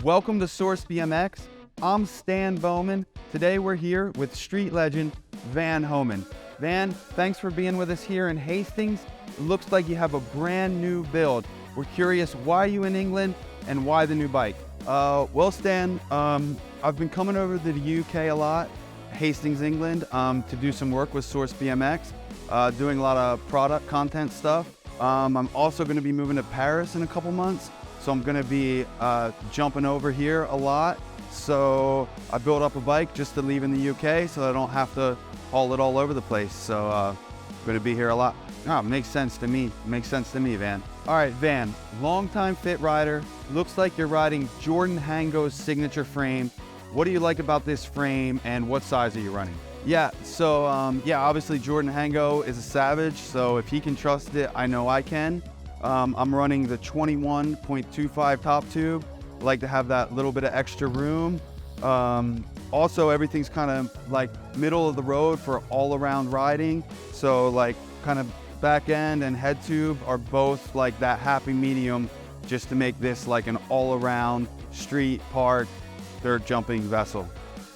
Welcome to Source BMX. I'm Stan Boman. Today we're here with street legend Van Homan. Van, thanks for being with us here in Hastings. It looks like you have a brand new build. We're curious why you in England and why the new bike. Well, Stan, I've been coming over to the UK a lot, Hastings, England, to do some work with Source BMX, doing a lot of product content stuff. I'm also going to be moving to Paris in a couple months, so I'm going to be jumping over here a lot. So I built up a bike just to leave in the UK so I don't have to haul it all over the place. So I'm going to be here a lot. Oh, makes sense to me. Makes sense to me, Van. All right, Van, longtime fit rider. Looks like you're riding Jordan Hango's signature frame. What do you like about this frame and what size are you running? Yeah, so obviously Jordan Hango is a savage, so if he can trust it, I know I can. I'm running the 21.25 top tube. I like to have that little bit of extra room. Also, everything's kind of like middle of the road for all around riding. So like kind of back end and head tube are both like that happy medium, just to make this like an all around street park dirt jumping vessel.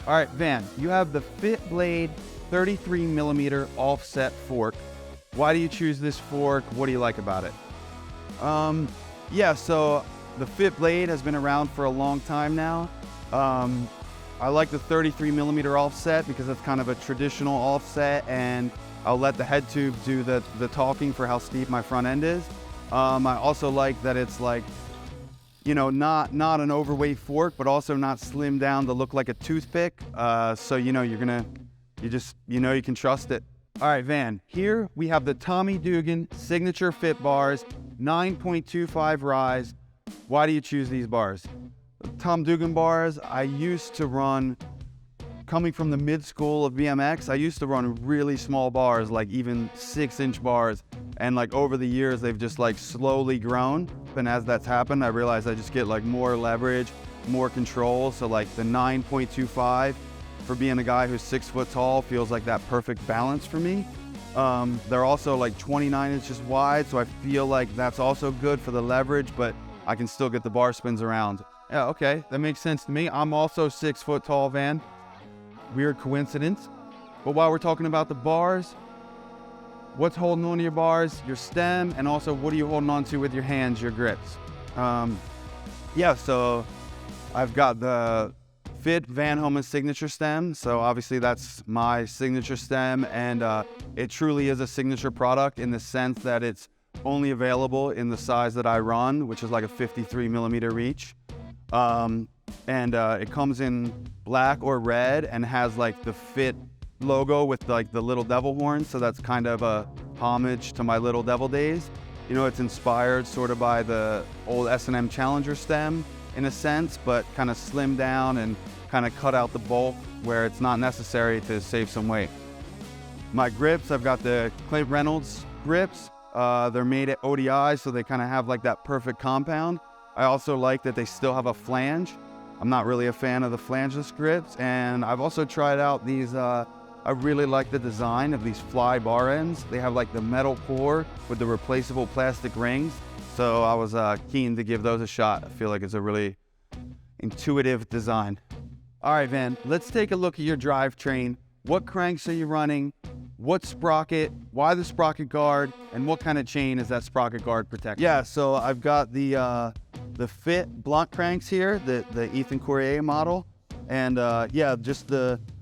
All right, Van, you have the Fit Blade 33 millimeter offset fork. Why do you choose this fork? What do you like about it? Yeah, so the Fit Blade has been around for a long time now. I like the 33 millimeter offset because it's kind of a traditional offset, and I'll let the head tube do the talking for how steep my front end is. I also like that it's like, you know, not an overweight fork, but also not slimmed down to look like a toothpick. So, you know, you can trust it. All right, Van, here we have the Tommy Dugan Signature Fit Bars, 9.25 rise. Why do you choose these bars? Tom Dugan bars, I used to run, coming from the mid school of BMX, I used to run really small bars, like even 6-inch bars. And like over the years, they've just like slowly grown. And as that's happened, I realized I just get like more leverage, more control. So like the 9.25 for being a guy who's 6 foot tall feels like that perfect balance for me. They're also like 29 inches wide, so I feel like that's also good for the leverage, but I can still get the bar spins around. Yeah, okay, that makes sense to me. I'm also 6 foot tall, Van. Weird coincidence. But while we're talking about the bars, what's holding on to your bars, your stem, and also what are you holding on to with your hands, your grips? Yeah, so I've got the Fit Van Homan signature stem. So obviously that's my signature stem, and it truly is a signature product in the sense that it's only available in the size that I run, which is like a 53 millimeter reach. And it comes in black or red and has like the Fit logo with like the little devil horns, so that's kind of a homage to my Little Devil days. You know, it's inspired sort of by the old S&M Challenger stem in a sense, but kind of slimmed down and kind of cut out the bulk where it's not necessary to save some weight. My grips, I've got the Clint Reynolds grips. They're made at ODI, so they kind of have like that perfect compound. I also like that they still have a flange. I'm not really a fan of the flangeless grips, and I've also tried out these, I really like the design of these fly bar ends. They have like the metal core with the replaceable plastic rings. So I was keen to give those a shot. I feel like it's a really intuitive design. All right, Van, let's take a look at your drivetrain. What cranks are you running? What sprocket? Why the sprocket guard? And what kind of chain is that sprocket guard protecting? Yeah, so I've got the Fit blunt cranks here, the Ethan Courier model. And yeah,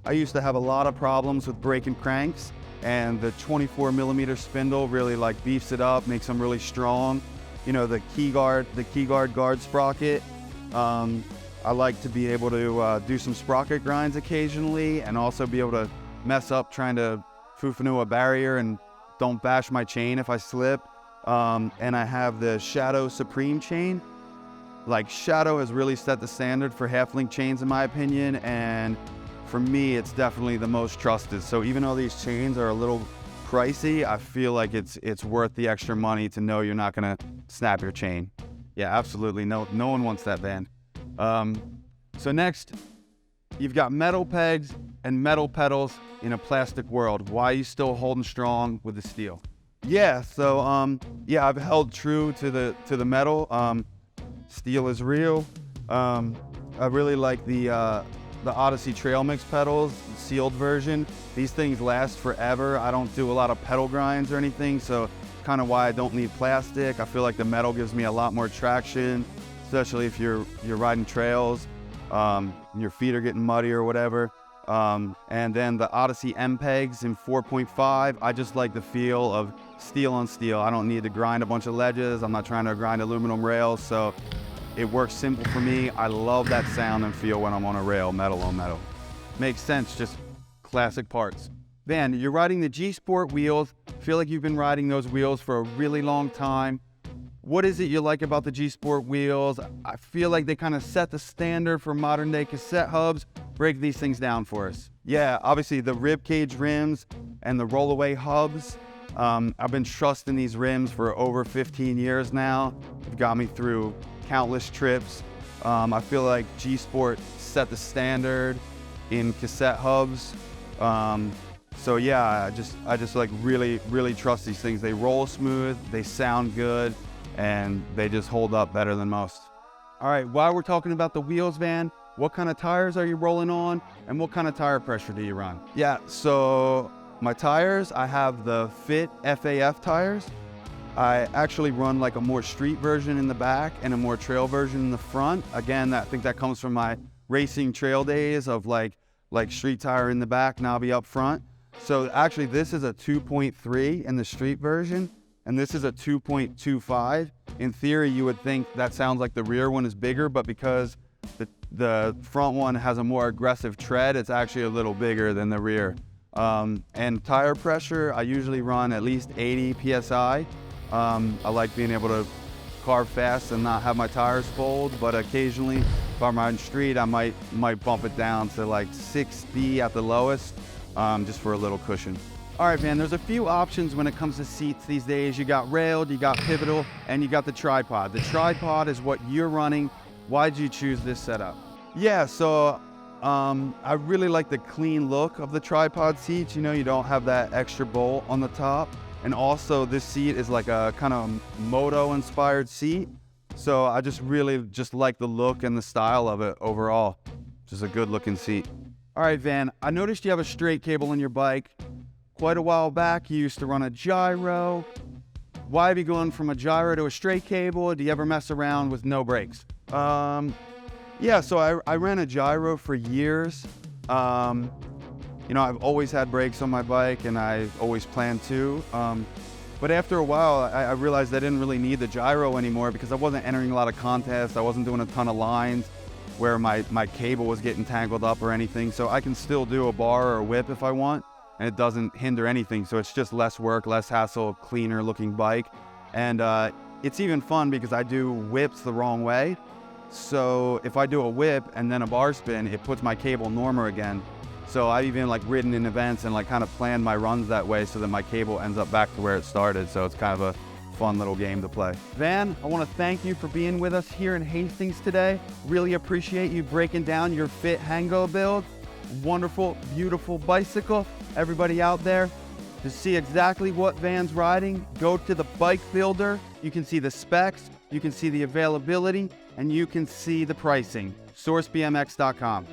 I used to have a lot of problems with breaking cranks, and the 24 millimeter spindle really like beefs it up, makes them really strong. You know, the key guard guard sprocket. I like to be able to do some sprocket grinds occasionally, and also be able to mess up trying to foo-fanoo a barrier and don't bash my chain if I slip. And I have the Shadow Supreme chain. Like, Shadow has really set the standard for half-link chains in my opinion, and for me it's definitely the most trusted. So even though these chains are a little pricey, I feel like it's worth the extra money to know you're not gonna snap your chain. Yeah, absolutely. No one wants that, Van. So next, you've got metal pegs and metal pedals in a plastic world. Why are you still holding strong with the steel? Yeah, so yeah, I've held true to the metal. Steel is real. I really like the Odyssey Trail Mix pedals, the sealed version. These things last forever. I don't do a lot of pedal grinds or anything, so kind of why I don't need plastic. I feel like the metal gives me a lot more traction, especially if you're riding trails, and your feet are getting muddy or whatever. And then the Odyssey MPEGs in 4.5, I just like the feel of steel on steel. I don't need to grind a bunch of ledges. I'm not trying to grind aluminum rails, so it works simple for me. I love that sound and feel when I'm on a rail, metal on metal. Makes sense, just classic parts. Van, you're riding the G Sport wheels. Feel like you've been riding those wheels for a really long time. What is it you like about the G Sport wheels? I feel like they kind of set the standard for modern day cassette hubs. Break these things down for us. Yeah, obviously the rib cage rims and the rollaway hubs. I've been trusting these rims for over 15 years now. They've got me through countless trips. I feel like G Sport set the standard in cassette hubs. So yeah, I just like really trust these things. They roll smooth, they sound good, and they just hold up better than most. All right, while we're talking about the wheels, Van, what kind of tires are you rolling on, and what kind of tire pressure do you run? Yeah, so my tires, I have the Fit FAF tires. I actually run like a more street version in the back and a more trail version in the front. Again, I think that comes from my racing trail days of like street tire in the back, knobby up front. So actually this is a 2.3 in the street version, and this is a 2.25. In theory, you would think that sounds like the rear one is bigger, but because the front one has a more aggressive tread, it's actually a little bigger than the rear. And tire pressure, I usually run at least 80 PSI. I like being able to carve fast and not have my tires fold, but occasionally if I'm riding street, I might bump it down to like 60 at the lowest, just for a little cushion. All right, man, there's a few options when it comes to seats these days. You got railed, you got pivotal, and you got the tripod. The tripod is what you're running. Why'd you choose this setup? Yeah, so I really like the clean look of the tripod seats. You know, you don't have that extra bolt on the top. And also this seat is like a kind of moto inspired seat. So I just really like the look and the style of it overall. Just a good looking seat. All right, Van, I noticed you have a straight cable on your bike. Quite a while back, you used to run a gyro. Why have you gone from a gyro to a straight cable? Do you ever mess around with no brakes? Yeah, so I ran a gyro for years. You know, I've always had brakes on my bike, and I've always planned to. But after a while, I realized I didn't really need the gyro anymore because I wasn't entering a lot of contests. I wasn't doing a ton of lines where my cable was getting tangled up or anything. So I can still do a bar or a whip if I want, and it doesn't hinder anything. So it's just less work, less hassle, cleaner looking bike. And it's even fun because I do whips the wrong way. So if I do a whip and then a bar spin, it puts my cable normal again. So I've even like ridden in events and like kind of planned my runs that way so that my cable ends up back to where it started. So it's kind of a fun little game to play. Van, I want to thank you for being with us here in Hastings today. Really appreciate you breaking down your Fit Hango build. Wonderful, beautiful bicycle. Everybody out there, to see exactly what Van's riding, go to the bike builder. You can see the specs, you can see the availability, and you can see the pricing. SourceBMX.com.